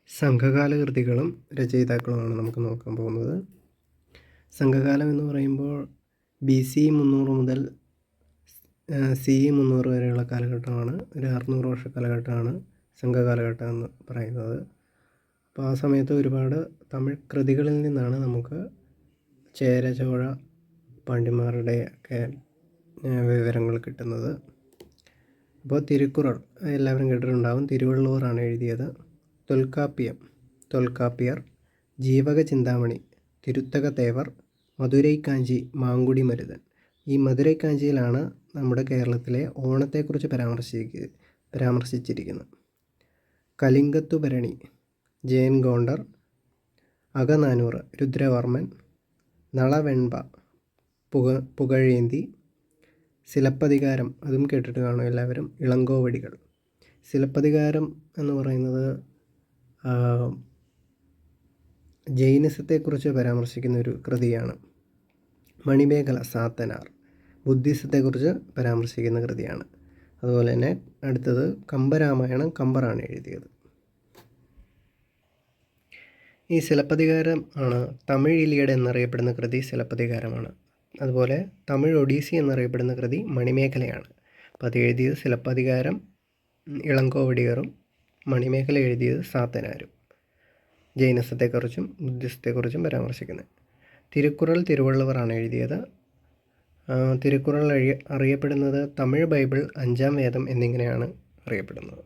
സംഘകാല കൃതികളും രചയിതാക്കളുമാണ് നമുക്ക് നോക്കാൻ പോകുന്നത്. സംഘകാലം എന്ന് പറയുമ്പോൾ BC 300 മുതൽ CE 300 വരെയുള്ള കാലഘട്ടമാണ്. ഒരു 600 വർഷ കാലഘട്ടമാണ് സംഘകാലഘട്ടം എന്ന് പറയുന്നത്. അപ്പോൾ ആ സമയത്ത് ഒരുപാട് തമിഴ് കൃതികളിൽ നിന്നാണ് നമുക്ക് ചേര ചോഴ പാണ്ഡ്യന്മാരുടെ ഒക്കെ വിവരങ്ങൾ കിട്ടുന്നത്. അപ്പോൾ തിരുക്കുറൾ എല്ലാവരും കേട്ടിട്ടുണ്ടാകും. തിരുവള്ളുവറാണ് എഴുതിയത്. തൊൽക്കാപ്പിയർ, ജീവക ചിന്താമണി, തിരുത്തക തേവർ, മധുരൈക്കാഞ്ചി, മാങ്കുടി മരുതൻ. ഈ മധുരൈക്കാഞ്ചിയിലാണ് നമ്മുടെ കേരളത്തിലെ ഓണത്തെക്കുറിച്ച് പരാമർശിച്ചിരിക്കുന്നത്. കലിംഗത്തുഭരണി, ജയൻ ഗോണ്ടർ, അകനാനൂറ്, രുദ്രവർമ്മൻ, നളവെൺപ, പുകഴേന്തി, സിലപ്പതികാരം, അതും കേട്ടിട്ട് കാണും എല്ലാവരും, ഇളങ്കോവടികൾ. സിലപ്പതികാരം എന്ന് പറയുന്നത് ജൈനിസത്തെക്കുറിച്ച് പരാമർശിക്കുന്ന ഒരു കൃതിയാണ്. മണിമേഖല, സാത്തനാർ, ബുദ്ധിസത്തെക്കുറിച്ച് പരാമർശിക്കുന്ന കൃതിയാണ്. അതുപോലെ തന്നെ അടുത്തത് കമ്പരാമായണം, കമ്പറാണ് എഴുതിയത്. ഈ സിലപ്പതികാരം ആണ് തമിഴ് ഇലിയഡ് എന്നറിയപ്പെടുന്ന കൃതി സിലപ്പതികാരമാണ്. അതുപോലെ തമിഴ് ഒഡീസി എന്നറിയപ്പെടുന്ന കൃതി മണിമേഖലയാണ്. അപ്പോൾ അത് എഴുതിയത് സിലപ്പതികാരം ഇളങ്കോവടിയറും മണിമേഖല എഴുതിയത് സാത്തനാരും. ജൈനസത്തെക്കുറിച്ചും ബുദ്ധിസത്തെക്കുറിച്ചും പരാമർശിക്കുന്നത്. തിരുക്കുറൾ തിരുവള്ളുവറാണ് എഴുതിയത്. തിരുക്കുറൾ അറിയപ്പെടുന്നത് തമിഴ് ബൈബിൾ, 5-ാം വേദം എന്നിങ്ങനെയാണ് അറിയപ്പെടുന്നത്.